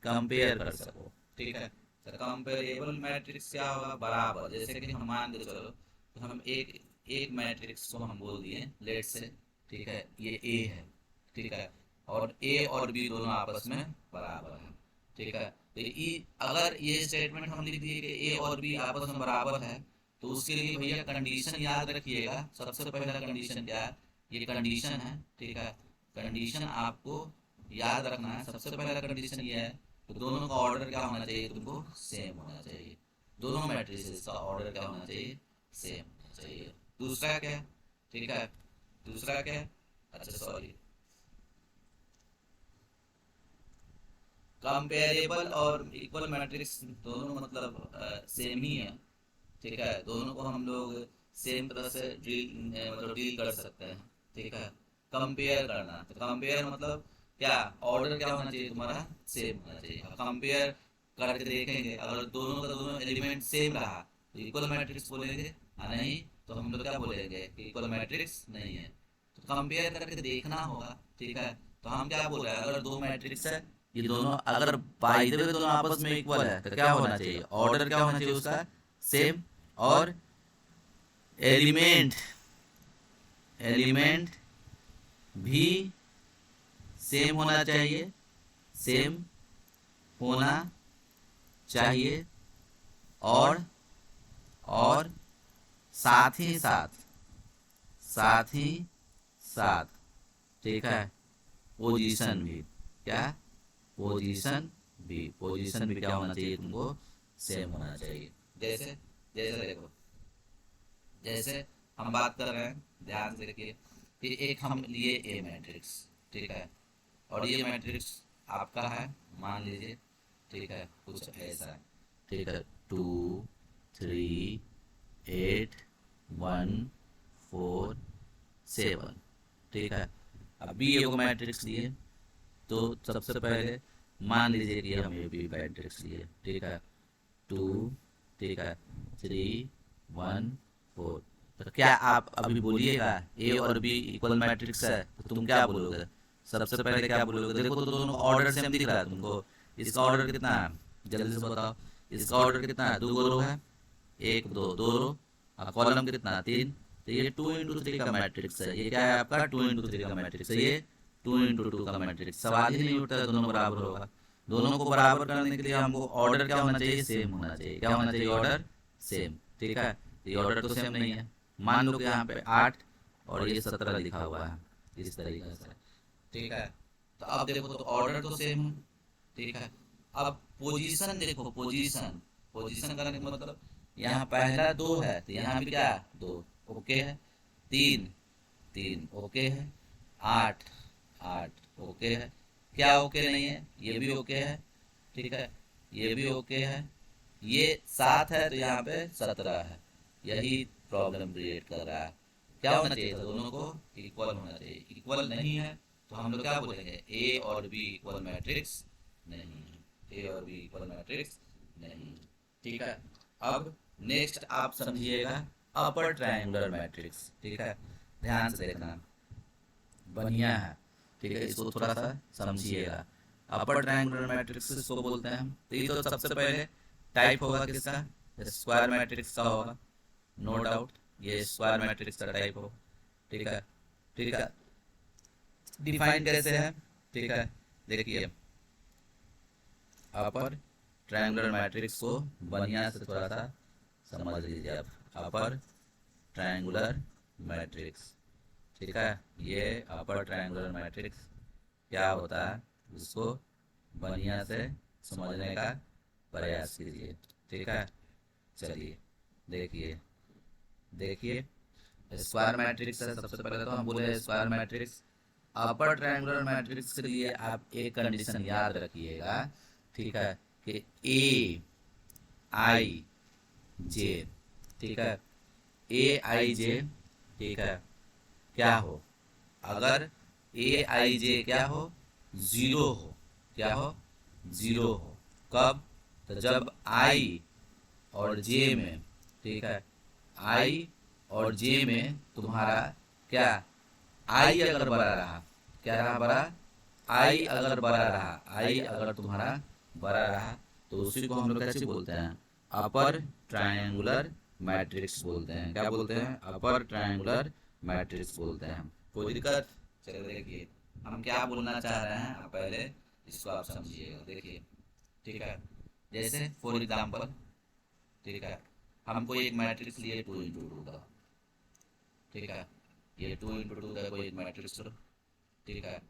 कंपेयर कर सको, ठीक है। तो कंपेरेबल मैट्रिक्स क्या होगा, बराबर, जैसे कि हम मान के चलो, तो हम एक एक मैट्रिक्स को हम बोल दिए लेट से, ठीक है, ये ए है, ठीक है, और ए और बी दोनों आपस में बराबर है, ठीक है। तो अगर ये स्टेटमेंट हम लिख दिए कि ए और बी आपस में बराबर है, तो उसके लिए भैया कंडीशन याद रखिएगा। सबसे पहला कंडीशन क्या है, ये कंडीशन है, ठीक है, कंडीशन आपको याद रखना है। सबसे पहला कंडीशन ये है, तो दोनों का ऑर्डर क्या होना चाहिए, तुमको सेम होना चाहिए, दोनों मैट्रिसेस का ऑर्डर क्या होना चाहिए, सेम होना चाहिए। दूसरा क्या, ठीक है, दूसरा क्या, अच्छा सॉरी, कंपेरेबल और इक्वल मैट्रिक्स दोनों मतलब सेम ही है, ठीक है, दोनों को हम लोग सेम तरह से मतलब डील कर सकते हैं, ठीक है। कंपेयर करना, तो कंपेयर मतलब क्या, ऑर्डर क्या होना चाहिए तुम्हारा, सेम होना चाहिए। कंपेयर करके देखेंगे, अगर दोनों का दोनों एलिमेंट सेम रहा तो इक्वल मैट्रिक्स बोलेंगे, नहीं तो हम लोग क्या बोलेंगे, इक्वल मैट्रिक्स नहीं है। तो कंपेयर करके देखना होगा, ठीक है। तो हम क्या बोल रहे हैं, अगर दो मैट्रिक्स है, ये दोनों अगर बाय द वे दोनों आपस में इक्वल है, तो क्या होना चाहिए, ऑर्डर क्या होना चाहिए उसका, सेम। और एलिमेंट एलिमेंट भी सेम होना चाहिए, सेम होना चाहिए। और और साथ ही साथ, ठीक है, पोजीशन भी, क्या, पोजीशन भी क्या होना चाहिए तुमको, सेम होना चाहिए। जैसे जैसे देखो, जैसे हम बात कर रहे हैं, ध्यान से देखिए कि एक हम लिए ए मैट्रिक्स, ठीक है, और ये मैट्रिक्स आपका है, मान लीजिए, ठीक है, कुछ ऐसा है, ठीक है, 2 3 8 1 4 7, ठीक है। अभी ये को मैट्रिक्स लिए, तो सबसे पहले मान लीजिए कि हम ये भी मैट्रिक्स लिए, ठीक है, 2, ठीक है, 3 1 4। तो क्या आप अभी बोलिएगा ए और बी इक्वल मैट्रिक्स है, तो तुम क्या बोलोगे, सबसे पहले क्या बोलोगे, देखो तो दोनों ऑर्डर सेम दिख रहा है तुमको, इसका ऑर्डर कितना है, जल्दी से बताओ, इसका ऑर्डर कितना है, 2 रो है, 1 2 2 रो, और कॉलम कितना, 3। तो ये 2 × 3 का मैट्रिक्स है, ये क्या है आपका, 2 × 3 का मैट्रिक्स है, ये 2 × 2 का मैट्रिक्स। सवाल ही नहीं उठता है दोनों बराबर होगा। दोनों को बराबर करने के लिए हमको ऑर्डर क्या होना चाहिए, सेम होना चाहिए। क्या होना चाहिए, ऑर्डर सेम, ठीक है। ये ऑर्डर तो सेम नहीं है, मान लो कि यहाँ पे 8 और ये 17 लिखा हुआ है, इस तरीके से, ठीक है। तो अब देखो, तो ऑर्डर तो सेम है, ठीक है। अब पोजीशन देखो, पोजीशन पोजीशन करने का मतलब, यहाँ पहला 2 है तो यहाँ भी क्या, 2 ओके है, 3 ओके है, 8 ओके है, क्या ओके नहीं है, ये भी ओके है, ठीक है, ये भी ओके है, ये 7 है तो यहाँ पे 17 है। यही प्रॉब्लम क्रिएट कर रहा है। क्या होना चाहिए था, दोनों को इक्वल होना चाहिए, इक्वल नहीं है तो हम लोग क्या बोलेंगे, ए और बी इक्वल मैट्रिक्स नहीं है, ए और बी इक्वल मैट्रिक्स नहीं है, ठीक है। अब नेक्स्ट आप समझिएगा अपर ट्रायंगुलर मैट्रिक्स, ठीक है, ध्यान से देखना, बढ़िया है, ठीक है, इसको थोड़ा सा समझिएगा। अपर ट्रायंगुलर मैट्रिक्स इसको बोलते हैं हम। तो ये तो सबसे पहले टाइप होगा किसका, स्क्वायर मैट्रिक्स का होगा, नो डाउट, ये स्क्वायर मैट्रिक्स का टाइप हो, ठीक है, ठीक है। डिफाइन कैसे है, ठीक है, देखिए, अपर ट्रायंगुलर मैट्रिक्स को बढ़िया से थोड़ा सा समझ लीजिए आप। अपर ट्रायंगुलर मैट्रिक्स, ठीक है, ये अपर ट्रायंगुलर मैट्रिक्स क्या होता है, उसको बढ़िया से समझने का प्रयास कीजिए, ठीक है। चलिए देखिए, देखिए, स्क्वायर मैट्रिक्स है, सबसे पहले तो हम बोले square matrix. Upper triangular matrix के लिए आप एक कंडीशन याद रखिएगा, ठीक है, कि ए आई जे, ठीक है, ए आई जे, ठीक है, क्या हो, अगर ए आई जे क्या हो, जीरो हो, क्या हो, जीरो हो, कब, तो जब आई और जे में, ठीक है, आई और जे में तुम्हारा क्या, आई अगर बड़ा रहा, क्या रहा बड़ा, आई अगर बड़ा रहा, आई अगर तुम्हारा बड़ा रहा, तो उसी को हम लोग कैसे बोलते हैं, अपर ट्रायंगुलर मैट्रिक्स बोलते हैं। क्या बोलते हैं, अपर ट्रायंगुलर मैट्रिक्स बोलते हैं। कोई दिक्कत, चलो देखिए हम क्या बोलना चाह रहे हैं, आप पहले इसको आप समझिएगा, देखिए, ठीक है। जैसे फॉर एग्जाम्पल, ठीक है, हमको एक मैट्रिक्स लिए 2 × 2 का, ठीक है, ये 2 × 2 का कोई एक मैट्रिक्स लो, ठीक है।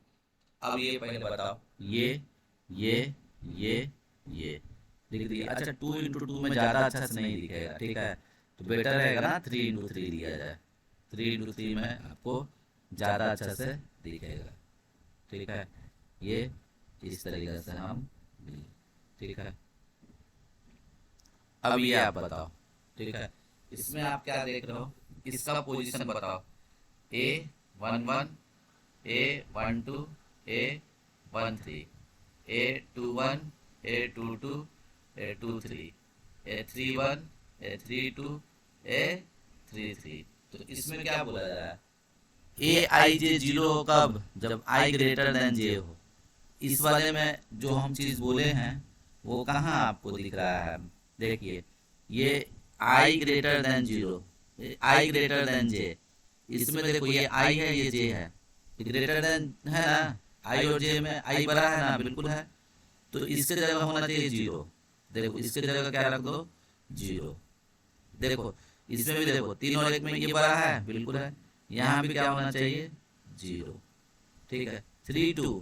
अब ये पहले बताओ, ये ये ये लिख दिया, अच्छा 2 × 2 में ज़्यादा अच्छा से नहीं दिखेगा, ठीक है, तो बेटर रहेगा ना 3 × 3 लिया जाए, 3 × 3 में आपको ज़्यादा अच्छा से दिखेगा, ठीक है। ये इस तरीके से हम, ठीक है। अब ये आप बताओ, ठीक है, इसमें आप क्या देख रहे हो, इसका पोजीशन बताओ, A11, A12, A13, A21, A22, A23, A31, A32, 3 3। तो इसमें क्या बोला जा रहा है, ए आई जे जीरो हो कब, जब आई ग्रेटर देन जे हो। इस वाले में जो हम चीज बोले हैं वो कहाँ आपको दिख रहा है, देखिए ये आई ग्रेटर देन जीरो, आई ग्रेटर देन जे, इसमें देखो ये आई है ये जे है, ग्रेटर देन है ना, आई और जे में आई बड़ा है ना, बिल्कुल है। तो इसके जगह होना चाहिए जीरो, देखो इसके जगह क्या रख दो, जीरो। देखो इसमें भी देखो 3 और 1 में ये बड़ा है, बिल्कुल है, यहाँ भी क्या होना चाहिए, जीरो। ठीक है, 3 2,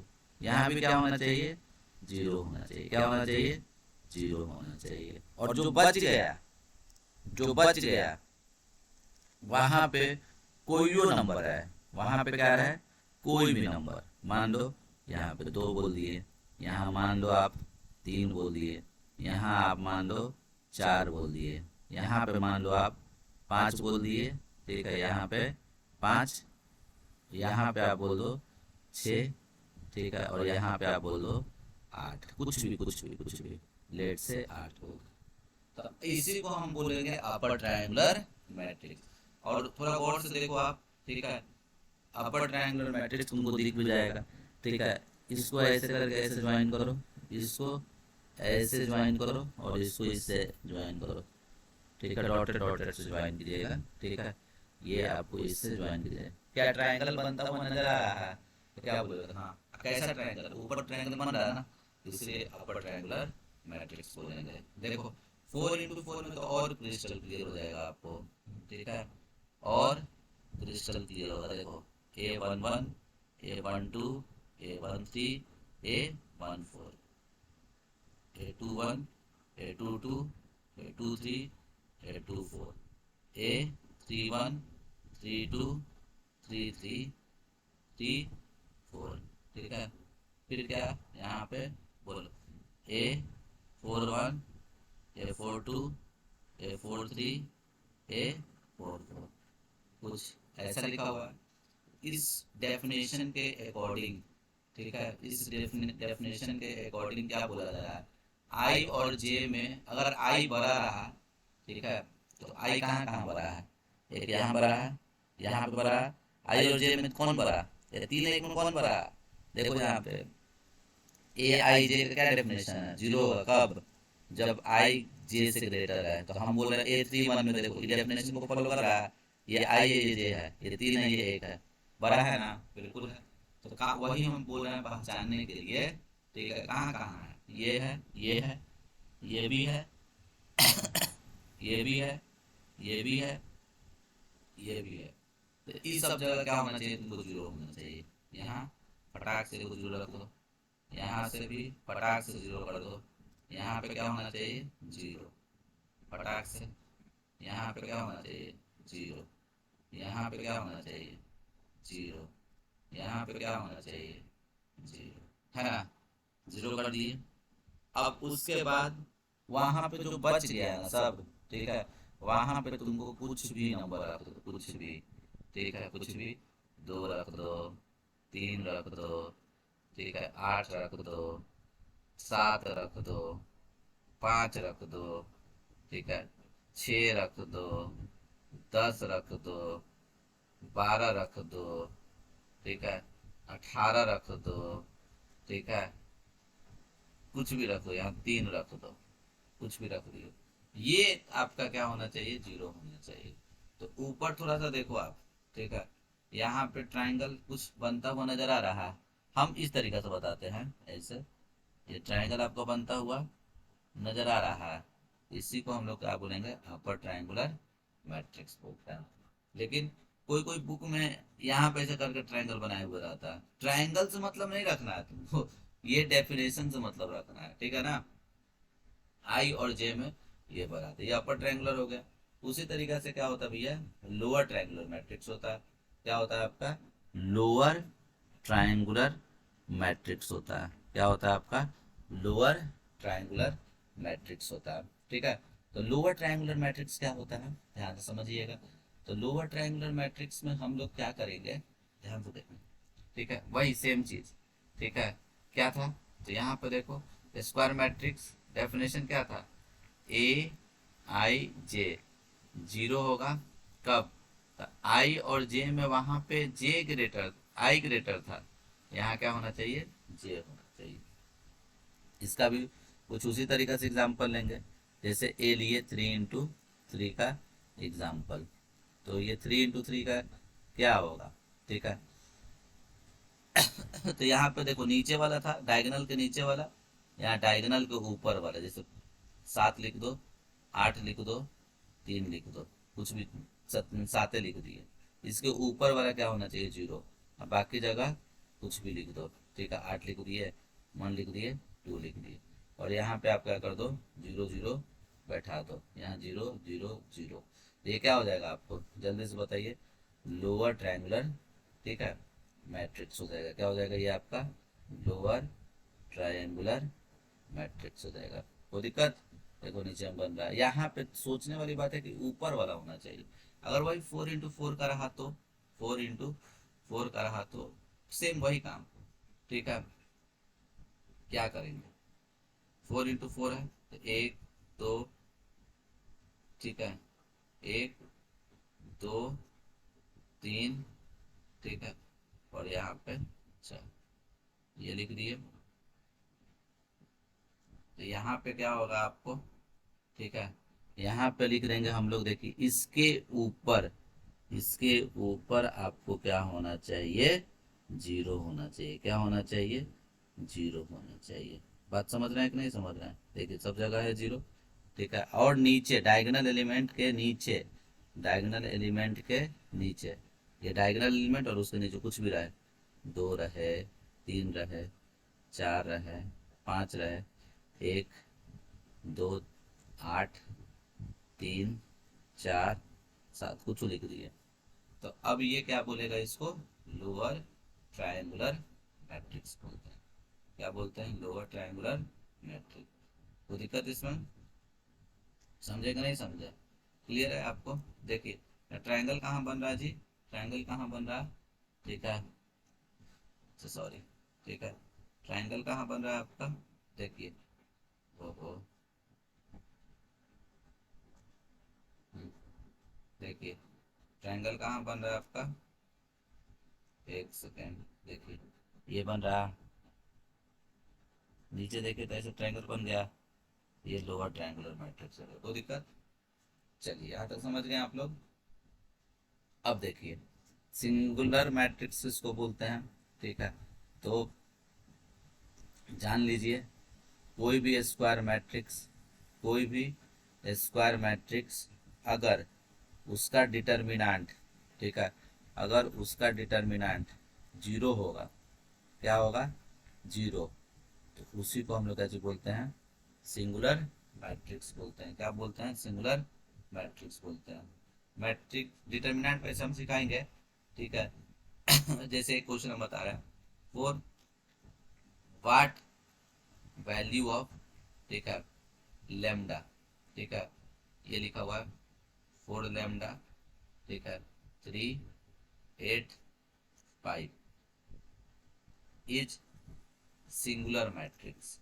यहाँ भी क्या होना चाहिए, जीरो होना चाहिए, क्या होना चाहिए, जीरो होना चाहिए। और जो बच गया, जो बच गया वहां पे कोई भी नंबर है, वहां पे क्या है, कोई भी नंबर। मान लो यहाँ पे 2 बोल दिए, यहाँ मान लो आप 3 बोल दिए, यहाँ आप मान लो 4 बोल दिए, यहाँ पे मान लो आप 5 बोल दिए, ठीक है, यहाँ पे 5, यहाँ पे आप बोल दो 6, ठीक है, और यहाँ पे आप बोल दो 8, कुछ भी कुछ भी कुछ भी, लेट से 8 हो। तो इसी को हम बोलेंगे अपर ट्रायंगुलर मैट्रिक्स। और थोड़ा गौर से देखो आप, ठीक है, अपर ट्रायंगुलर मैट्रिक्स तुमको दिख भी जाएगा, ठीक है। इसको ऐसे करके ऐसे ज्वाइन करो, इसको ऐसे ज्वाइन करो, और इसको इससे ज्वाइन करो, ठीक है, डॉटेड डॉटेड से ज्वाइन कीजिएगा, ठीक है, ये आपको इससे ज्वाइन कीजिएगा। क्या ट्रायंगल बनता हुआ नजर आ रहा है, तो क्या बोलेगा, हाँ कैसा ट्रायंगल, ऊपर ट्रायंगल बन रहा है ना, इसलिए अपर ट्रायंगुलर मैट्रिक्स बोलेंगे। देखो 4 into 4 में तो और क्रिस्टल क्लियर हो जाएगा आपको, ठीक है, और क्रिस्टल क्लियर होगा। देखो A11, A12, A13, A14, A21, A22, A23, A24, A31, 32, 33, 34, ठीक है। फिर क्या यहाँ पे बोलो, A41, A42, A43, A44, कुछ ऐसा लिखा हुआ है। इस डेफिनेशन के अकॉर्डिंग, ठीक है, इस डेफिनेशन के अकॉर्डिंग क्या बोला जा रहा है, आई और जे में अगर आई बड़ा रहा, ठीक है, तो आई कहाँ कहाँ बड़ा है, एक यहाँ बड़ा है, यहाँ पे बड़ा है, आई और जे में कौन बड़ा, ये 3 1 में कौन बड़ा, देखो यहाँ पे ए आई जे का क्या डेफिनेशन है, जीरो होगा कब, जब आई जे से ग्रेटर है। तो हम बोल रहे हैं A31 में देखो ये डेफिनेशन को फॉलो कर रहा है, ये आई है ये जे है, ये 3 है ये 1 है, बड़ा है ना, बिल्कुल है। तो वही हम बोल रहे हैं पहचानने के लिए, ठीक है, कहाँ कहाँ है, ये है, ये है, ये भी है, ये भी है, ये भी है, ये भी है। तो इस सब जगह क्या होना चाहिए, तुमको जीरो होना चाहिए। यहाँ फटाक से जीरो रख दो, यहाँ से भी फटाक से जीरो कर दो, यहाँ पे क्या होना चाहिए, जीरो, फटाक से। यहाँ पे क्या होना चाहिए, जीरो, यहाँ पे क्या होना चाहिए, जीरो, यहाँ पे क्या होना चाहिए, जीरो, है ना, जीरो कर दिए। अब उसके बाद वहां पे जो बच गया ना सब, ठीक है, वहां पे तुमको कुछ भी नंबर रख दो, कुछ भी, ठीक है, कुछ भी, 2 रख दो, 3 रख दो, ठीक है, 8 रख दो, 7 रख दो, 5 रख दो, ठीक है, 6 रख दो, 10 रख दो, 12 रख दो, ठीक है, 18 रख दो, ठीक है, कुछ भी रख दो, यहाँ 3 रख दो, कुछ भी रख दियो, ये आपका क्या होना चाहिए, जीरो होना चाहिए। तो ऊपर थोड़ा सा देखो आप, ठीक है, यहाँ पे ट्राइंगल कुछ बनता हुआ नजर आ रहा है, हम इस तरीके से बताते हैं, ऐसे ये ट्राइंगल आपको बनता हुआ नजर आ रहा है, इसी को हम लोग क्या बोलेंगे, अपर ट्राइंगुलर मैट्रिक्स बोलते हैं। लेकिन कोई कोई बुक में यहाँ पे ऐसे करके ट्राइंगल बनाए हुए रहता है, ट्राइंगल से मतलब नहीं रखना है तुमको, ये डेफिनेशन से मतलब रखना है, ठीक है ना। आई और जे में ये बनाते, ये अपर ट्रायंगुलर हो गया। उसी तरीके से क्या होता है भैया, लोअर ट्रायंगुलर मैट्रिक्स होता है। क्या होता है आपका, लोअर ट्रायंगुलर मैट्रिक्स होता है। क्या होता है आपका, लोअर ट्रायंगुलर मैट्रिक्स होता है, ठीक है। तो लोअर ट्रायंगुलर मैट्रिक्स क्या होता है, ध्यान से समझिएगा। तो लोअर ट्रायंगुलर मैट्रिक्स में हम लोग क्या करेंगे, ध्यान से देखना, ठीक है, वही सेम चीज, ठीक है। क्या था, तो यहाँ पे देखो स्क्वायर मैट्रिक्स डेफिनेशन क्या था, ए आई जे, जीरो होगा कब? आई और जे में वहां पे जे ग्रेटर, आई ग्रेटर था, यहाँ क्या होना चाहिए? जे होना चाहिए। इसका भी कुछ उसी तरीके से एग्जाम्पल लेंगे, जैसे ए लिए 3 इंटू 3 का एग्जाम्पल, तो ये 3 इंटू 3 का क्या होगा? ठीक है। तो यहाँ पे देखो नीचे वाला था डायगोनल के नीचे वाला, यहाँ डायगोनल के ऊपर वाला, जैसे 7 लिख दो, 8 लिख दो, 3 लिख दो, कुछ भी, 7 लिख दिए। इसके ऊपर वाला क्या होना चाहिए? 0। अब बाकी जगह कुछ भी लिख दो। ठीक है, 8 लिख दिए, 1 लिख दिए, 2 लिख दिए, और यहाँ पे आप क्या कर दो? 0 0 बैठा दो, यहाँ 0 0 0। ये क्या हो जाएगा आपको जल्दी से बताइए? लोअर ट्रायंगुलर, ठीक है, मैट्रिक्स हो जाएगा। क्या हो जाएगा ये आपका? लोअर ट्रायंगुलर मैट्रिक्स हो जाएगा। कोई दिक्कत? देखो नीचे में बन रहा है। यहाँ पे सोचने वाली बात है कि ऊपर वाला होना चाहिए। अगर वही 4 इंटू 4 का रहा तो, 4 इंटू 4 का रहा तो सेम वही काम। ठीक है, क्या करेंगे? 4 इंटू 4 है तो 1 2, ठीक है, 1 2 3, ठीक है, और यहाँ पे 4, ये लिख दिए। तो यहाँ पे क्या होगा आपको? ठीक है, यहाँ पे लिख देंगे हम लोग, देखिए ऊपर इसके ऊपर आपको क्या होना चाहिए? 0 होना चाहिए। क्या होना चाहिए? 0 होना चाहिए। बात समझ रहे हैं कि नहीं समझ रहे हैं? देखिए सब जगह है 0। ठीक है, और नीचे डायगोनल एलिमेंट के नीचे, डायगोनल एलिमेंट के नीचे, ये डायगोनल एलिमेंट और उसके नीचे कुछ भी रहे, 2 रहे, 3 रहे, 4 रहे, 5 रहे, 1 2 8 3 4 7, कुछ लिख दिए। तो अब ये क्या बोलेगा? इसको लोअर ट्रायंगुलर मैट्रिक्स बोलते हैं। क्या बोलते हैं? Lower triangular matrix. कोई दिक्कत इसमें? समझे कि नहीं समझे? क्लियर है आपको? देखिए ट्रायंगल कहाँ बन रहा है जी? ट्रायंगल कहाँ बन रहा है? ठीक है, सॉरी, ठीक है, ट्रायंगल कहाँ बन रहा है आपका? देखिए, ओहो, देखिए ट्रायंगल कहाँ बन रहा है आपका? एक सेकेंड, देखिए ये बन रहा, नीचे देखिए तो ऐसे ट्रायंगल बन गया, ये लोअर ट्रायंगुलर मैट्रिक्स है। कोई दिक्कत? चलिए यहाँ तक समझ गए आप लोग। अब देखिए सिंगुलर मैट्रिक्स इसको बोलते हैं। ठीक है, तो जान लीजिए कोई भी स्क्वायर मैट्रिक्स, कोई भी स्क्वायर मैट्रिक्स अगर उसका डिटर्मिनेंट, ठीक है, अगर उसका डिटर्मिनेंट 0 होगा, क्या होगा? 0, तो उसी को हम लोग कैसे बोलते हैं? सिंगुलर मैट्रिक्स बोलते हैं। क्या बोलते हैं? सिंगुलर मैट्रिक्स बोलते हैं। मैट्रिक्स डिटर्मिनेंट वैसे हम सिखाएंगे। ठीक है जैसे एक क्वेश्चन हम बता रहे हैं, फॉर व्हाट वैल्यू ऑफ, ठीक है, लेमडा, ठीक है, ये लिखा हुआ है 4 लेमडा, ठीक है, 3 8 5 is singular matrix,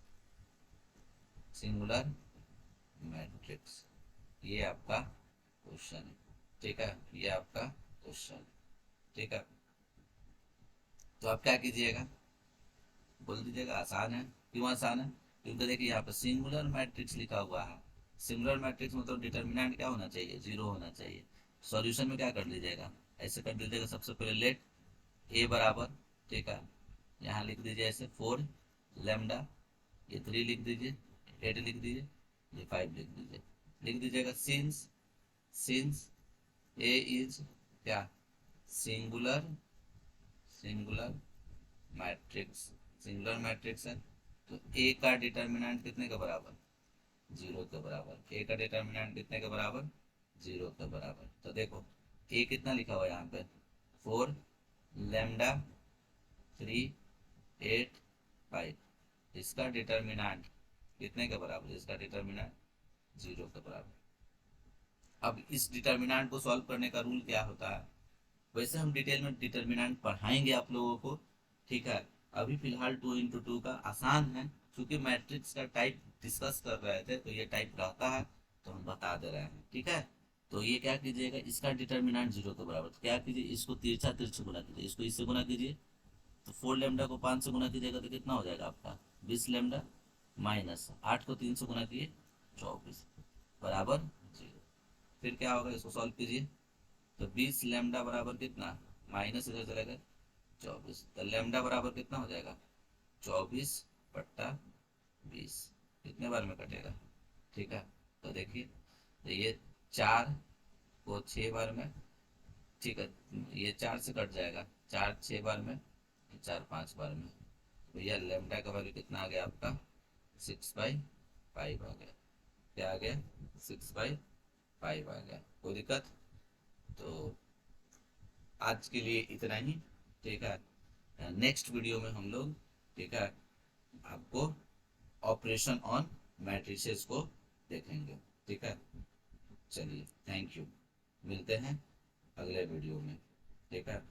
singular matrix, ये आपका क्वेश्चन है। ठीक है, ये आपका क्वेश्चन है। ठीक है, तो आप क्या कीजिएगा? बोल दीजिएगा आसान है। क्यों आसान है? क्योंकि देखिए यहाँ पर सिंगुलर मैट्रिक्स लिखा हुआ है। सिंगुलर मैट्रिक्स मतलब डिटर्मिनेंट क्या होना चाहिए? 0 होना चाहिए। सॉल्यूशन में क्या कर लीजिएगा? ऐसे कर दीजिएगा, सबसे पहले लेट ए बराबर, ठीक है, यहाँ लिख दीजिए ऐसे 4 लेमडा, ये 3 लिख दीजिए, 8 लिख दीजिए, ये 5 लिख दीजिए। लिख दीजिएगा सिंस, सिंस ए इज क्या? Singular, singular matrix, singular matrix है, तो ए का डिटर्मिनेंट कितने के बराबर? 0 के बराबर। ए का डिटर्मिनेंट कितने के बराबर? 0 के बराबर। तो देखो ए कितना लिखा हुआ है यहाँ पे? 4 लेमडा 3 8 5, इसका डिटर्मिनेंट कितने के बराबर? इसका डिटर्मिनेंट 0 के बराबर। अब इस डिटर्मिनेंट को सॉल्व करने का रूल क्या होता है? वैसे हम डिटेल में डिटर्मिनेंट पढ़ाएंगे आप लोगों को। ठीक है, अभी फिलहाल 2 इंटू 2 का आसान है, क्योंकि मैट्रिक्स का टाइप डिस्कस कर रहे थे तो ये टाइप रहता है, तो हम बता दे रहे हैं। ठीक है, तो ये क्या कीजिएगा, इसका डिटर्मिनेंट जीरो के बराबर, तो क्या कीजिए, इसको तिरछा तिरछा गुना कीजिए, इसको इससे गुना कीजिए, तो 4 लैम्डा को 5 से गुना कीजिएगा तो कितना हो जाएगा आपका 20 लैम्डा, माइनस 8 को 3 से गुना किए 24 बराबर जीरो। फिर क्या होगा, इसको सॉल्व कीजिए, तो 20 लैम्डा बराबर कितना, माइनस इधर चलेगा 24, तो लैम्डा बराबर कितना हो जाएगा 24/20, कितने बार में कटेगा, ठीक है। तो देखिए, तो ये 4 को 6 बार में, ठीक है, ये 4 से कट जाएगा, 4 6 बार में, 4 5 बार में, तो यह लेमडा का वैल्यू कितना आ गया आपका 6/5 आ गया, क्या आ गया 6/5 आ गया। कोई दिक्कत, तो आज के लिए इतना ही, ठीक है। नेक्स्ट वीडियो में हम लोग, ठीक है, आपको ऑपरेशन ऑन मैट्रिसेस को देखेंगे, ठीक है। चलिए, थैंक यू, मिलते हैं अगले वीडियो में, ठीक है।